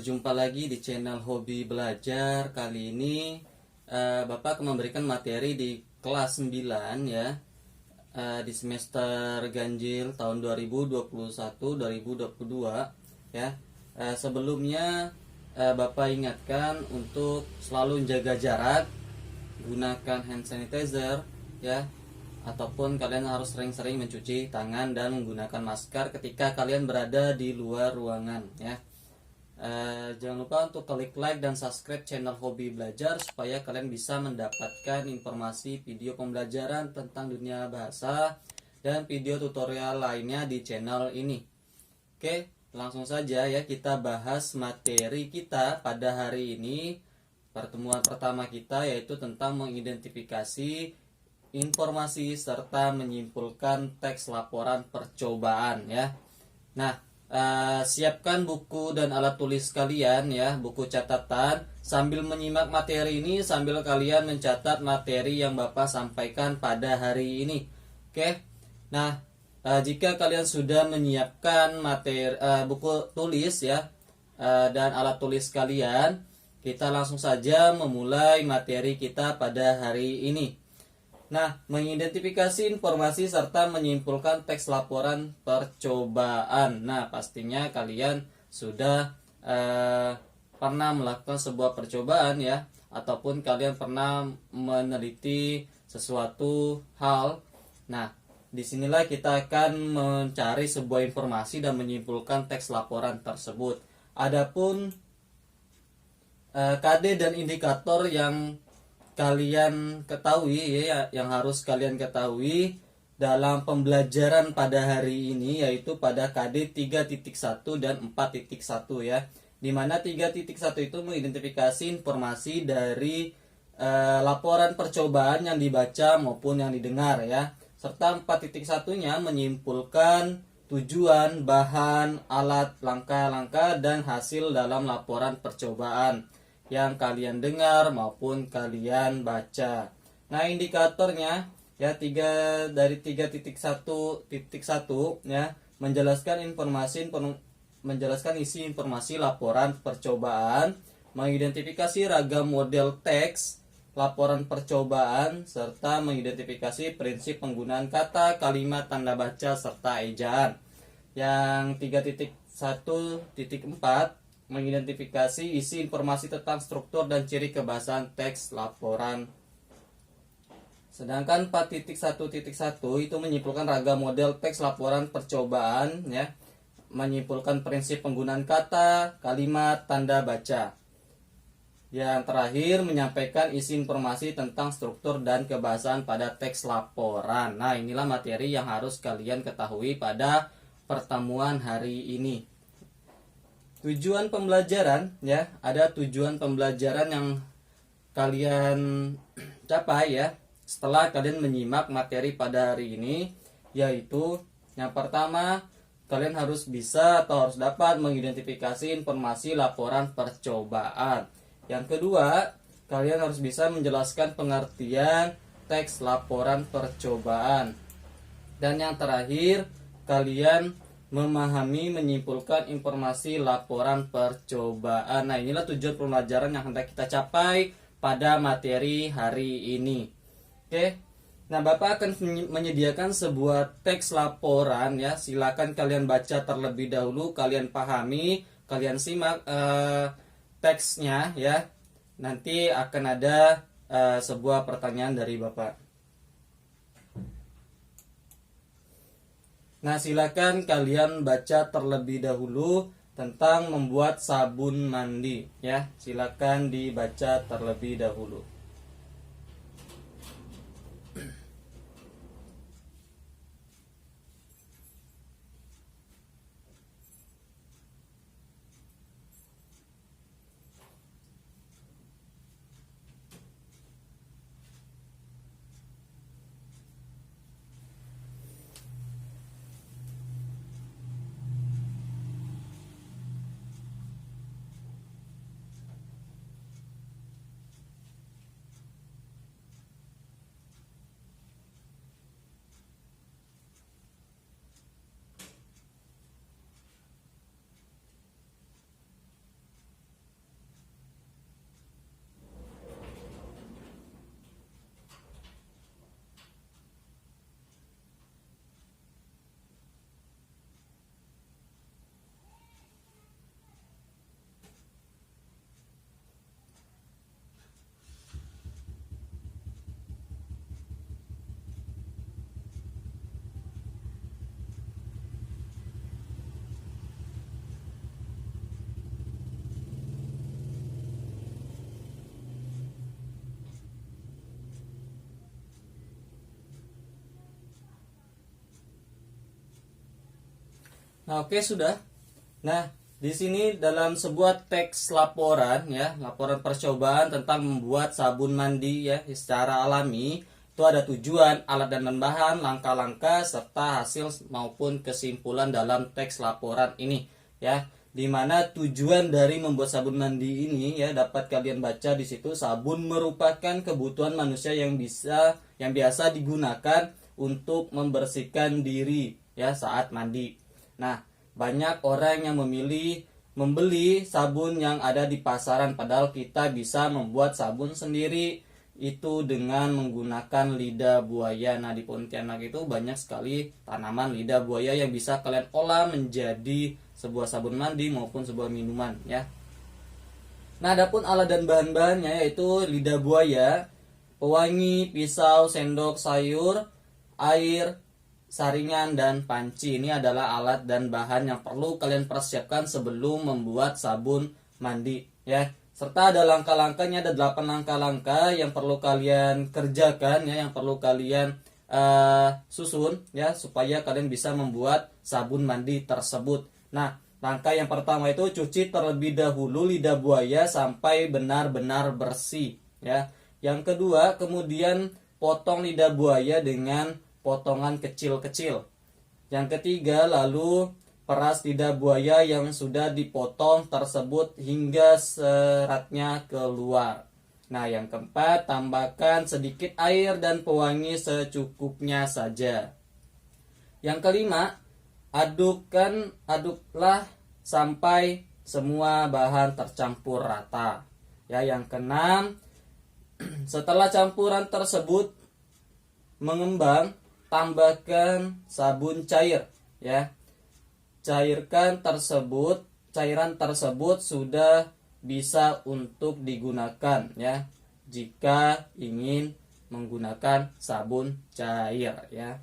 Jumpa lagi di channel Hobi Belajar. Kali ini Bapak akan memberikan materi di kelas 9 ya, di semester ganjil tahun 2021-2022 ya. Sebelumnya Bapak ingatkan untuk selalu menjaga jarak, gunakan hand sanitizer ya, ataupun kalian harus sering-sering mencuci tangan dan menggunakan masker ketika kalian berada di luar ruangan ya. Jangan lupa untuk klik like dan subscribe channel Hobi Belajar supaya kalian bisa mendapatkan informasi video pembelajaran tentang dunia bahasa dan video tutorial lainnya di channel ini. Oke, langsung saja ya, kita bahas materi kita pada hari ini. Pertemuan pertama kita yaitu tentang mengidentifikasi informasi serta menyimpulkan teks laporan percobaan ya. Nah, siapkan buku dan alat tulis kalian ya, buku catatan, sambil menyimak materi ini sambil kalian mencatat materi yang Bapak sampaikan pada hari ini. Oke. Nah, jika kalian sudah menyiapkan materi buku tulis ya, dan alat tulis kalian, kita langsung saja memulai materi kita pada hari ini. Nah, mengidentifikasi informasi serta menyimpulkan teks laporan percobaan. Nah, pastinya kalian sudah pernah melakukan sebuah percobaan ya, ataupun kalian pernah meneliti sesuatu hal. Nah, disinilah kita akan mencari sebuah informasi dan menyimpulkan teks laporan tersebut. Adapun KD dan indikator yang kalian ketahui ya, yang harus kalian ketahui dalam pembelajaran pada hari ini yaitu pada KD 3.1 dan 4.1 ya. Dimana 3.1 itu mengidentifikasi informasi dari laporan percobaan yang dibaca maupun yang didengar ya. Serta 4.1-nya menyimpulkan tujuan, bahan, alat, langkah-langkah dan hasil dalam laporan percobaan yang kalian dengar maupun kalian baca. Nah, indikatornya ya, 3 dari 3.1.1 ya, menjelaskan isi informasi laporan percobaan, mengidentifikasi ragam model teks laporan percobaan serta mengidentifikasi prinsip penggunaan kata, kalimat, tanda baca serta ejaan. Yang 3.1.4 mengidentifikasi isi informasi tentang struktur dan ciri kebahasaan teks laporan. Sedangkan 4.1.1 itu menyimpulkan ragam model teks laporan percobaan ya, menyimpulkan prinsip penggunaan kata, kalimat, tanda baca. Yang terakhir menyampaikan isi informasi tentang struktur dan kebahasaan pada teks laporan. Nah, inilah materi yang harus kalian ketahui pada pertemuan hari ini. Tujuan pembelajaran ya, ada tujuan pembelajaran yang kalian capai ya setelah kalian menyimak materi pada hari ini, yaitu yang pertama, kalian harus bisa atau harus dapat mengidentifikasi informasi laporan percobaan. Yang kedua, kalian harus bisa menjelaskan pengertian teks laporan percobaan. Dan yang terakhir, kalian memahami menyimpulkan informasi laporan percobaan. Nah, inilah tujuan pembelajaran yang hendak kita capai pada materi hari ini. Oke. Nah, Bapak akan menyediakan sebuah teks laporan ya. Silakan kalian baca terlebih dahulu, kalian pahami, kalian simak teksnya ya. Nanti akan ada sebuah pertanyaan dari Bapak. Nah, silakan kalian baca terlebih dahulu tentang membuat sabun mandi ya. Silakan dibaca terlebih dahulu. Nah, oke, sudah. Nah, di sini dalam sebuah teks laporan ya, laporan percobaan tentang membuat sabun mandi ya secara alami, itu ada tujuan, alat dan bahan, langkah-langkah serta hasil maupun kesimpulan dalam teks laporan ini ya. Di mana tujuan dari membuat sabun mandi ini ya dapat kalian baca di situ. Sabun merupakan kebutuhan manusia yang biasa digunakan untuk membersihkan diri ya saat mandi. Nah, banyak orang yang membeli sabun yang ada di pasaran, padahal kita bisa membuat sabun sendiri itu dengan menggunakan lidah buaya. Nah, di Pontianak itu banyak sekali tanaman lidah buaya yang bisa kalian olah menjadi sebuah sabun mandi maupun sebuah minuman ya. Nah, adapun alat dan bahan-bahannya yaitu lidah buaya, pewangi, pisau, sendok sayur, air, saringan, dan panci. Ini adalah alat dan bahan yang perlu kalian persiapkan sebelum membuat sabun mandi ya. Serta ada langkah-langkahnya, ada 8 langkah-langkah yang perlu kalian kerjakan ya, yang perlu kalian susun ya supaya kalian bisa membuat sabun mandi tersebut. Nah, langkah yang pertama itu cuci terlebih dahulu lidah buaya sampai benar-benar bersih ya. Yang kedua, kemudian potong lidah buaya dengan potongan kecil-kecil. Yang ketiga, lalu peras lidah buaya yang sudah dipotong tersebut hingga seratnya keluar. Nah, yang keempat, tambahkan sedikit air dan pewangi secukupnya saja. Yang kelima, aduklah sampai semua bahan tercampur rata. Ya, yang keenam, setelah campuran tersebut mengembang, tambahkan sabun cair ya. Cairan tersebut sudah bisa untuk digunakan ya jika ingin menggunakan sabun cair ya.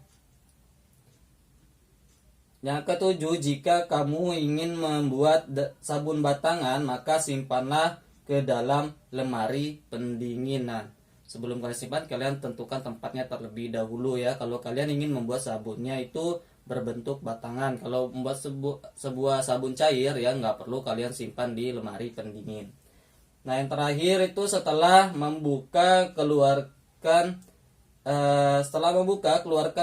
Yang ketujuh, jika kamu ingin membuat sabun batangan, maka simpanlah ke dalam lemari pendinginan. Sebelum kalian simpan, kalian tentukan tempatnya terlebih dahulu ya. Kalau kalian ingin membuat sabunnya itu berbentuk batangan, kalau membuat sebuah sabun cair ya nggak perlu kalian simpan di lemari pendingin. Nah, yang terakhir itu setelah membuka keluarkan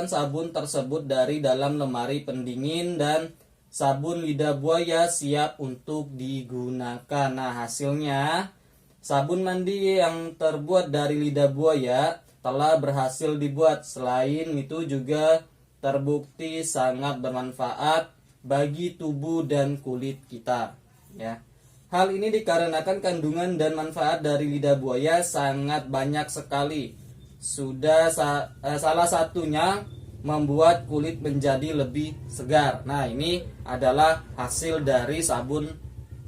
sabun tersebut dari dalam lemari pendingin dan sabun lidah buaya siap untuk digunakan. Nah, hasilnya sabun mandi yang terbuat dari lidah buaya telah berhasil dibuat. Selain itu juga terbukti sangat bermanfaat bagi tubuh dan kulit kita ya. Hal ini dikarenakan kandungan dan manfaat dari lidah buaya sangat banyak sekali. Salah satunya membuat kulit menjadi lebih segar. Nah, ini adalah hasil dari sabun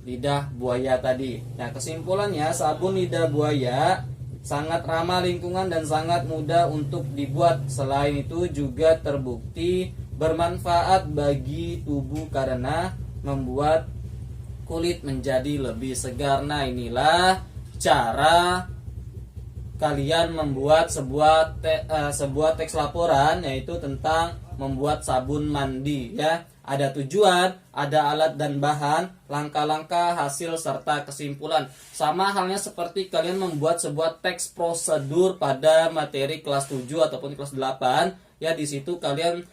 lidah buaya tadi. Nah, kesimpulannya sabun lidah buaya sangat ramah lingkungan dan sangat mudah untuk dibuat. Selain itu juga terbukti bermanfaat bagi tubuh karena membuat kulit menjadi lebih segar. Nah, inilah cara kalian membuat sebuah teks laporan yaitu tentang membuat sabun mandi ya. Ada tujuan, ada alat dan bahan, langkah-langkah, hasil, serta kesimpulan. Sama halnya seperti kalian membuat sebuah teks prosedur pada materi kelas 7 ataupun kelas 8. Ya, di situ kalian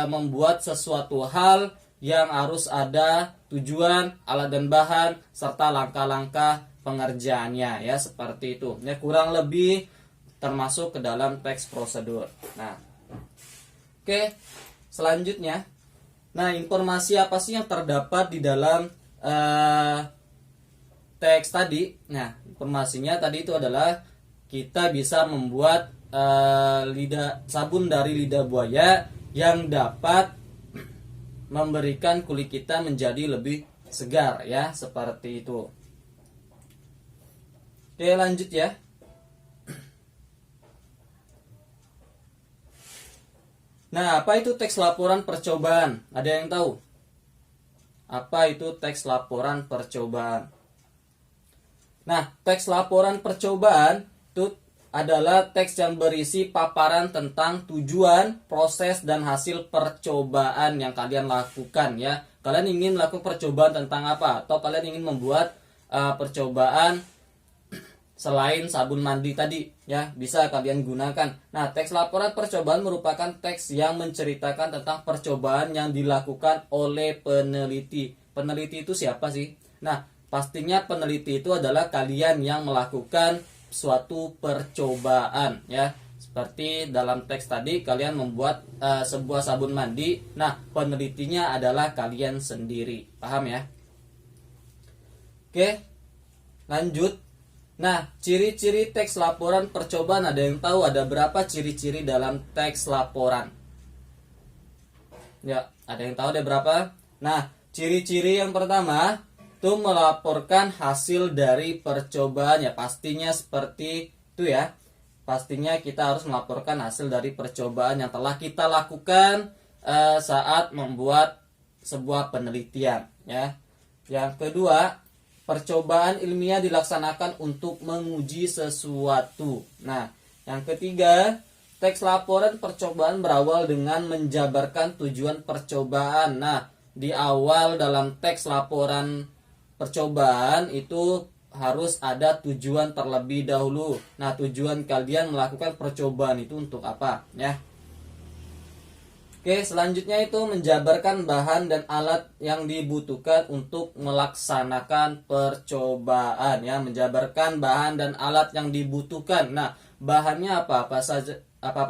membuat sesuatu hal yang harus ada tujuan, alat dan bahan, serta langkah-langkah pengerjaannya. Ya, seperti itu. Ya, kurang lebih termasuk ke dalam teks prosedur. Nah, oke, selanjutnya. Nah, informasi apa sih yang terdapat di dalam teks tadi? Nah, informasinya tadi itu adalah kita bisa membuat sabun dari lidah buaya yang dapat memberikan kulit kita menjadi lebih segar ya, seperti itu. Oke, lanjut ya. Nah, apa itu teks laporan percobaan? Ada yang tahu? Apa itu teks laporan percobaan? Nah, teks laporan percobaan itu adalah teks yang berisi paparan tentang tujuan, proses, dan hasil percobaan yang kalian lakukan ya. Kalian ingin melakukan percobaan tentang apa? Atau kalian ingin membuat percobaan selain sabun mandi tadi ya, bisa kalian gunakan. Nah, teks laporan percobaan merupakan teks yang menceritakan tentang percobaan yang dilakukan oleh peneliti. Peneliti itu siapa sih? Nah, pastinya peneliti itu adalah kalian yang melakukan suatu percobaan ya. Seperti dalam teks tadi kalian membuat sebuah sabun mandi. Nah, penelitinya adalah kalian sendiri. Paham ya? Oke. Lanjut. Nah, ciri-ciri teks laporan percobaan, ada yang tahu ada berapa ciri-ciri dalam teks laporan? Ya, ada yang tahu ada berapa? Nah, ciri-ciri yang pertama itu melaporkan hasil dari percobaan ya, pastinya seperti itu ya. Pastinya kita harus melaporkan hasil dari percobaan yang telah kita lakukan saat membuat sebuah penelitian ya. Yang kedua, percobaan ilmiah dilaksanakan untuk menguji sesuatu. Nah, yang ketiga, teks laporan percobaan berawal dengan menjabarkan tujuan percobaan. Nah, di awal dalam teks laporan percobaan itu harus ada tujuan terlebih dahulu. Nah, tujuan kalian melakukan percobaan itu untuk apa ya? Oke, selanjutnya itu menjabarkan bahan dan alat yang dibutuhkan untuk melaksanakan percobaan ya, menjabarkan bahan dan alat yang dibutuhkan. Nah, bahannya apa-apa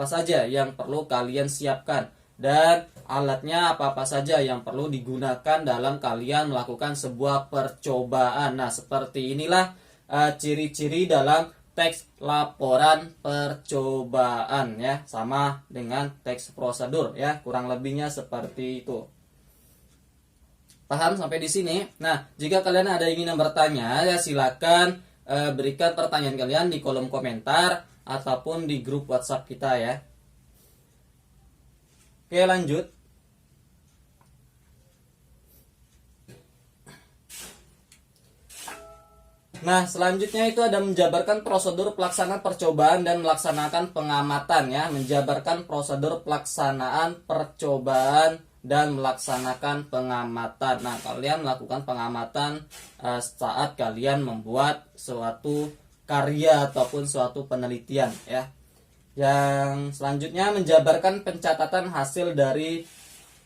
saja yang perlu kalian siapkan dan alatnya apa-apa saja yang perlu digunakan dalam kalian melakukan sebuah percobaan. Nah, seperti inilah ciri-ciri dalam teks laporan percobaan ya, sama dengan teks prosedur ya, kurang lebihnya seperti itu. Paham sampai di sini? Nah, jika kalian ada ingin bertanya ya, silakan berikan pertanyaan kalian di kolom komentar ataupun di grup WhatsApp kita ya. Oke, lanjut. Nah, selanjutnya itu ada menjabarkan prosedur pelaksanaan percobaan dan melaksanakan pengamatan ya, menjabarkan prosedur pelaksanaan percobaan dan melaksanakan pengamatan. Nah, kalian melakukan pengamatan saat kalian membuat suatu karya ataupun suatu penelitian ya. Yang selanjutnya menjabarkan pencatatan hasil dari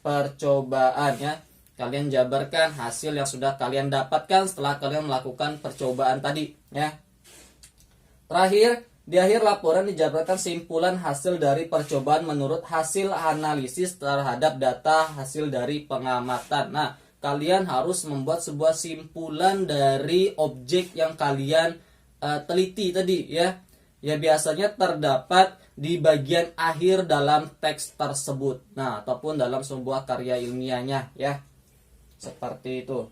percobaan ya. Kalian jabarkan hasil yang sudah kalian dapatkan setelah kalian melakukan percobaan tadi ya. Terakhir, di akhir laporan dijabarkan simpulan hasil dari percobaan menurut hasil analisis terhadap data hasil dari pengamatan. Nah, kalian harus membuat sebuah simpulan dari objek yang kalian teliti tadi ya. Ya, biasanya terdapat di bagian akhir dalam teks tersebut. Nah, ataupun dalam sebuah karya ilmiahnya ya. Seperti itu.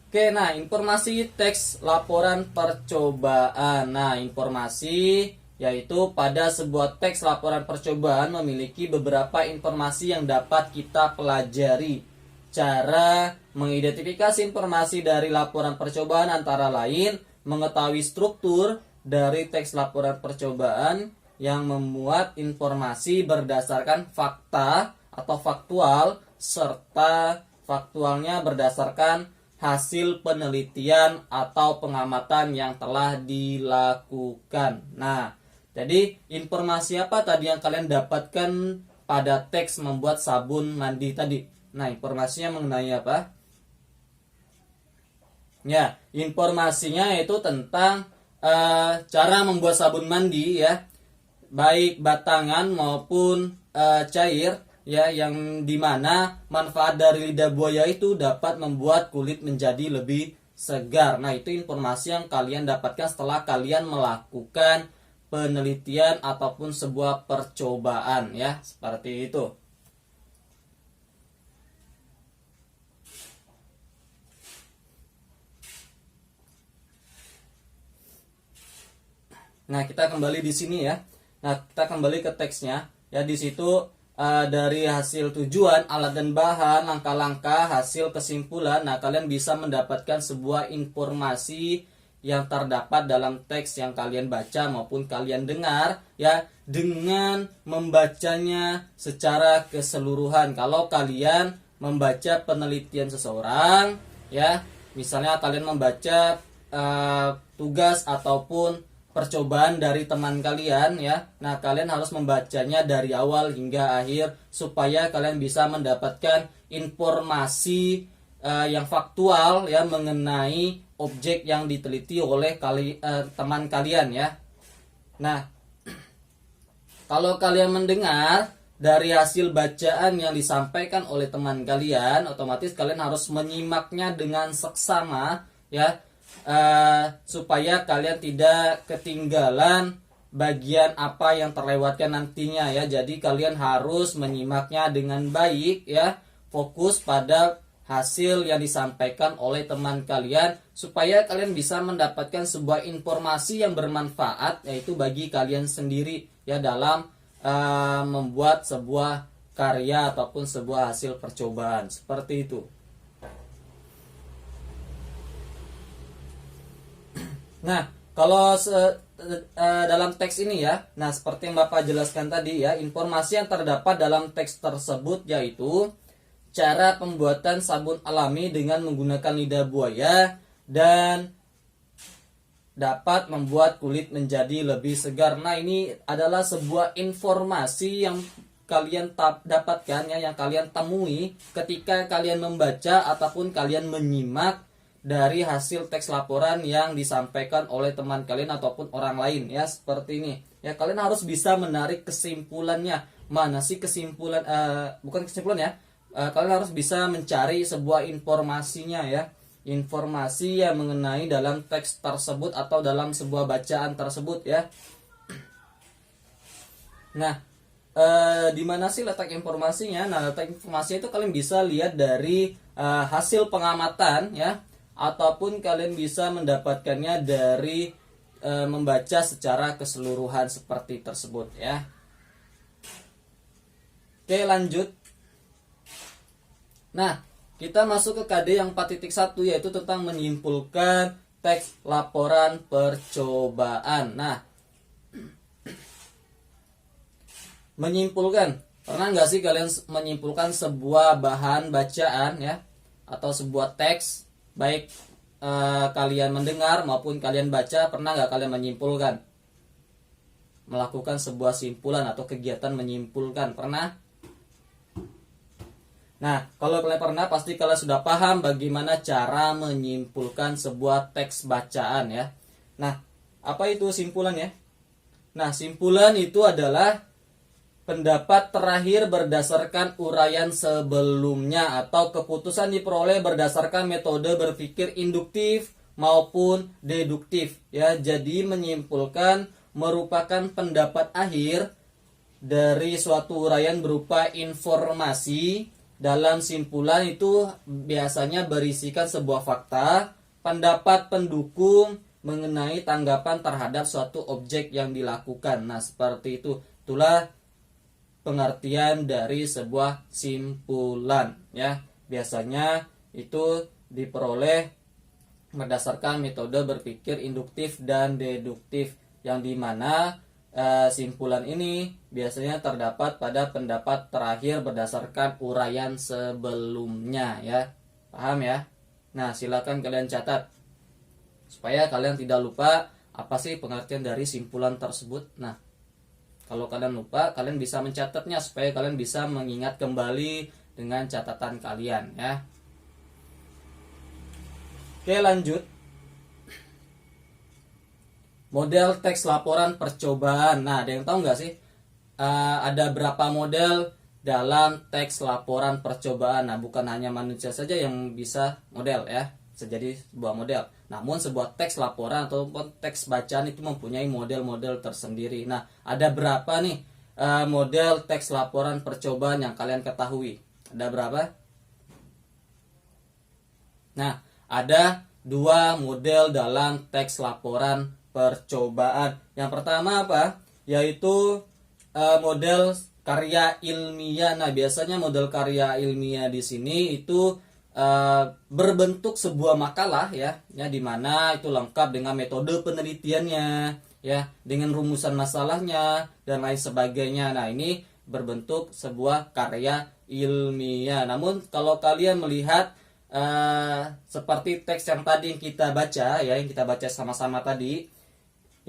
Oke, nah informasi teks laporan percobaan. Nah, informasi yaitu pada sebuah teks laporan percobaan memiliki beberapa informasi yang dapat kita pelajari. Cara mengidentifikasi informasi dari laporan percobaan antara lain mengetahui struktur dari teks laporan percobaan yang memuat informasi berdasarkan fakta atau faktual, serta faktualnya berdasarkan hasil penelitian atau pengamatan yang telah dilakukan. Nah, jadi informasi apa tadi yang kalian dapatkan pada teks membuat sabun mandi tadi? Nah, informasinya mengenai apa? Ya, informasinya itu tentang cara membuat sabun mandi ya, baik batangan maupun cair ya, yang dimana manfaat dari lidah buaya itu dapat membuat kulit menjadi lebih segar. Nah, itu informasi yang kalian dapatkan setelah kalian melakukan penelitian ataupun sebuah percobaan ya, seperti itu. Nah, kita kembali di sini ya. Nah, kita kembali ke teksnya. Ya, di situ dari hasil tujuan, alat dan bahan, langkah-langkah, hasil kesimpulan. Nah, kalian bisa mendapatkan sebuah informasi yang terdapat dalam teks yang kalian baca maupun kalian dengar, ya, dengan membacanya secara keseluruhan. Kalau kalian membaca penelitian seseorang, ya, misalnya kalian membaca tugas ataupun percobaan dari teman kalian, ya, nah kalian harus membacanya dari awal hingga akhir supaya kalian bisa mendapatkan informasi yang faktual, ya, mengenai objek yang diteliti oleh teman kalian, ya. Nah, kalau kalian mendengar dari hasil bacaan yang disampaikan oleh teman kalian, otomatis kalian harus menyimaknya dengan seksama, ya, supaya kalian tidak ketinggalan bagian apa yang terlewatkan nantinya, ya. Jadi kalian harus menyimaknya dengan baik, ya, fokus pada hasil yang disampaikan oleh teman kalian supaya kalian bisa mendapatkan sebuah informasi yang bermanfaat, yaitu bagi kalian sendiri, ya, dalam membuat sebuah karya ataupun sebuah hasil percobaan seperti itu. Nah, kalau dalam teks ini, ya, nah seperti yang Bapak jelaskan tadi, ya, informasi yang terdapat dalam teks tersebut yaitu cara pembuatan sabun alami dengan menggunakan lidah buaya dan dapat membuat kulit menjadi lebih segar. Nah, ini adalah sebuah informasi yang kalian dapatkan, ya, yang kalian temui ketika kalian membaca ataupun kalian menyimak dari hasil teks laporan yang disampaikan oleh teman kalian ataupun orang lain, ya, seperti ini. Ya, kalian harus bisa menarik kesimpulannya. Mana sih kesimpulan, bukan kesimpulan, ya. Kalian harus bisa mencari sebuah informasinya, ya, informasi yang mengenai dalam teks tersebut atau dalam sebuah bacaan tersebut, ya. Nah, di mana sih letak informasinya? Nah, letak informasinya itu kalian bisa lihat dari hasil pengamatan, ya, ataupun kalian bisa mendapatkannya dari membaca secara keseluruhan seperti tersebut, ya. Oke, lanjut. Nah, kita masuk ke KD yang 4.1, yaitu tentang menyimpulkan teks laporan percobaan. Nah, menyimpulkan, pernah nggak sih kalian menyimpulkan sebuah bahan bacaan, ya, atau sebuah teks, baik kalian mendengar maupun kalian baca, pernah nggak kalian menyimpulkan, melakukan sebuah simpulan atau kegiatan menyimpulkan? Pernah? Nah, kalau kalian pernah, pasti kalian sudah paham bagaimana cara menyimpulkan sebuah teks bacaan, ya. Nah, apa itu simpulannya? Nah, simpulan itu adalah pendapat terakhir berdasarkan uraian sebelumnya atau keputusan diperoleh berdasarkan metode berpikir induktif maupun deduktif, ya. Jadi menyimpulkan merupakan pendapat akhir dari suatu uraian berupa informasi. Dalam simpulan itu biasanya berisikan sebuah fakta, pendapat pendukung mengenai tanggapan terhadap suatu objek yang dilakukan. Nah, seperti itu. Itulah pengertian dari sebuah simpulan, ya. Biasanya itu diperoleh berdasarkan metode berpikir induktif dan deduktif, yang dimana simpulan ini biasanya terdapat pada pendapat terakhir berdasarkan uraian sebelumnya, ya. Paham, ya? Nah, silakan kalian catat supaya kalian tidak lupa apa sih pengertian dari simpulan tersebut. Nah, kalau kalian lupa, kalian bisa mencatatnya supaya kalian bisa mengingat kembali dengan catatan kalian, ya. Oke, lanjut. Model teks laporan percobaan. Nah, ada yang tahu nggak sih ada berapa model dalam teks laporan percobaan? Nah, bukan hanya manusia saja yang bisa model, ya, bisa jadi sebuah model. Namun sebuah teks laporan ataupun teks bacaan itu mempunyai model-model tersendiri. Nah, ada berapa nih model teks laporan percobaan yang kalian ketahui? Ada berapa? Nah, ada 2 model dalam teks laporan percobaan. Yang pertama apa? Yaitu model karya ilmiah. Nah, biasanya model karya ilmiah di sini itu berbentuk sebuah makalah ya di mana itu lengkap dengan metode penelitiannya ya, dengan rumusan masalahnya dan lain sebagainya. Nah, ini berbentuk sebuah karya ilmiah. Namun kalau kalian melihat seperti teks yang tadi yang kita baca ya, yang kita baca sama-sama tadi,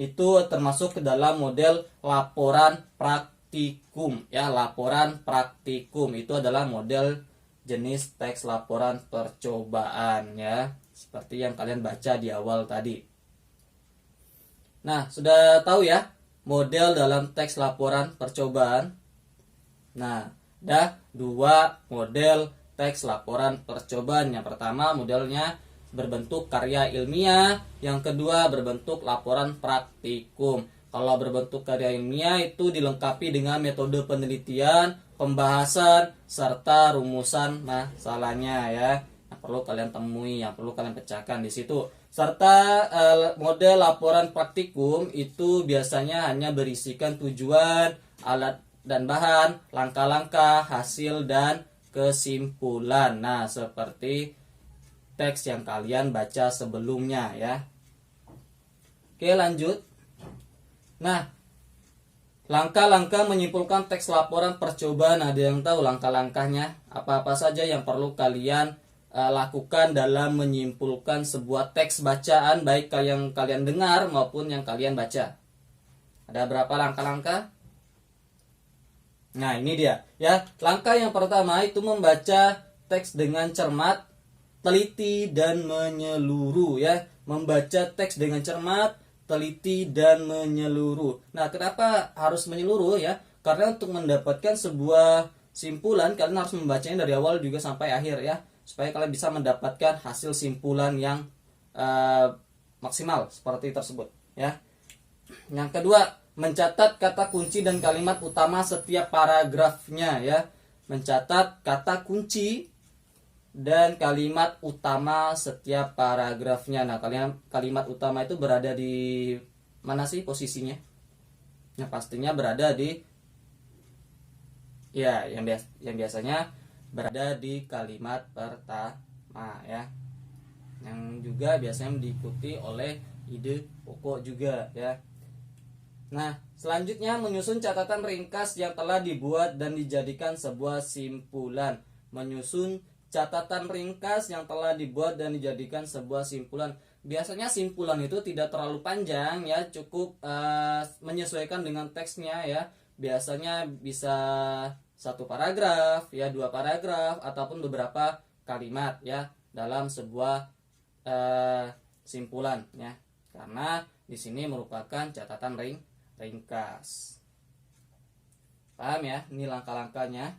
itu termasuk ke dalam model laporan praktikum ya. Laporan praktikum itu adalah model jenis teks laporan percobaan ya, seperti yang kalian baca di awal tadi. Nah, sudah tahu ya model dalam teks laporan percobaan. Nah, ada dua model teks laporan percobaan. Yang pertama modelnya berbentuk karya ilmiah, yang kedua berbentuk laporan praktikum. Kalau berbentuk karya ilmiah itu dilengkapi dengan metode penelitian, pembahasan, serta rumusan masalahnya ya, yang perlu kalian temui, yang perlu kalian pecahkan di situ. Serta model laporan praktikum itu biasanya hanya berisikan tujuan, alat dan bahan, langkah-langkah, hasil, dan kesimpulan. Nah, seperti teks yang kalian baca sebelumnya ya. Oke, lanjut. Nah, langkah-langkah menyimpulkan teks laporan percobaan. Ada yang tahu langkah-langkahnya? Apa-apa saja yang perlu kalian lakukan dalam menyimpulkan sebuah teks bacaan, baik yang kalian dengar maupun yang kalian baca? Ada berapa langkah-langkah? Nah, ini dia ya. Langkah yang pertama itu membaca teks dengan cermat, teliti, dan menyeluruh ya. Membaca teks dengan cermat, teliti, dan menyeluruh. Nah, kenapa harus menyeluruh ya? Karena untuk mendapatkan sebuah simpulan kalian harus membacanya dari awal juga sampai akhir ya, supaya kalian bisa mendapatkan hasil simpulan yang maksimal seperti tersebut ya. Yang kedua, mencatat kata kunci dan kalimat utama setiap paragrafnya ya. Mencatat kata kunci dan kalimat utama setiap paragrafnya. Nah, kalimat utama itu berada di mana sih posisinya? Nah, pastinya berada di ya yang biasanya berada di kalimat pertama ya. Yang juga biasanya diikuti oleh ide pokok juga ya. Nah, selanjutnya menyusun catatan ringkas yang telah dibuat dan dijadikan sebuah simpulan. Menyusun catatan ringkas yang telah dibuat dan dijadikan sebuah simpulan. Biasanya simpulan itu tidak terlalu panjang ya, cukup menyesuaikan dengan teksnya ya. Biasanya bisa satu paragraf ya, dua paragraf, ataupun beberapa kalimat ya dalam sebuah simpulan ya. Karena di sini merupakan catatan ringkas. Paham ya? Ini langkah-langkahnya.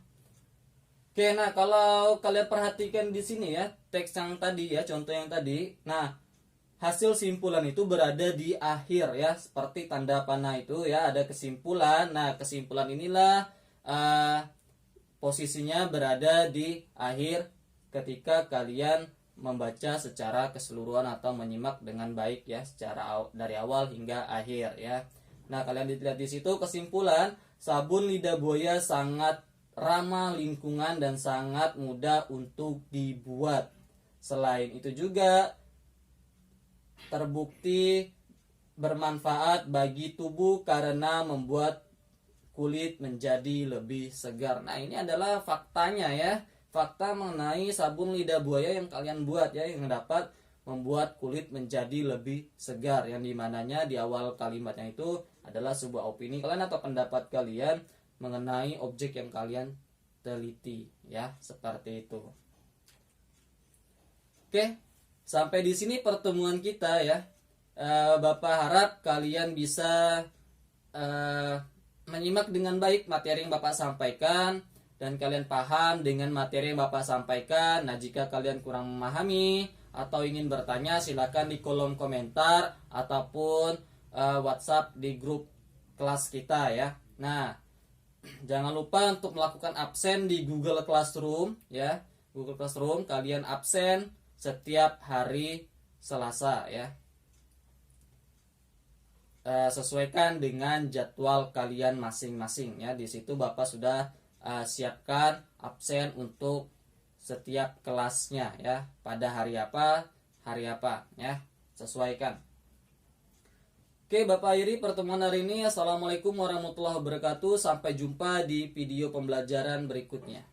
Oke, nah kalau kalian perhatikan di sini ya, teks yang tadi ya, contoh yang tadi. Nah, hasil simpulan itu berada di akhir ya, seperti tanda panah itu ya, ada kesimpulan. Nah, kesimpulan inilah posisinya berada di akhir ketika kalian membaca secara keseluruhan atau menyimak dengan baik ya, secara dari awal hingga akhir ya. Nah, kalian dilihat di situ kesimpulan, sabun lidah buaya sangat ramah lingkungan dan sangat mudah untuk dibuat. Selain itu juga terbukti bermanfaat bagi tubuh karena membuat kulit menjadi lebih segar. Nah, ini adalah faktanya ya. Fakta mengenai sabun lidah buaya yang kalian buat ya, yang dapat membuat kulit menjadi lebih segar, yang dimananya di awal kalimatnya itu adalah sebuah opini kalian atau pendapat kalian mengenai objek yang kalian teliti ya, seperti itu. Oke, sampai di sini pertemuan kita ya. Bapak harap kalian bisa menyimak dengan baik materi yang Bapak sampaikan dan kalian paham dengan materi yang Bapak sampaikan. Nah, jika kalian kurang memahami atau ingin bertanya, silakan di kolom komentar ataupun WhatsApp di grup kelas kita ya. Nah, jangan lupa untuk melakukan absen di Google Classroom ya. Google Classroom kalian absen setiap hari Selasa ya. Sesuaikan dengan jadwal kalian masing-masing ya. Di situ Bapak sudah siapkan absen untuk setiap kelasnya ya, pada hari apa ya, sesuaikan. Oke, Bapak akhiri pertemuan hari ini. Assalamualaikum warahmatullahi wabarakatuh. Sampai jumpa di video pembelajaran berikutnya.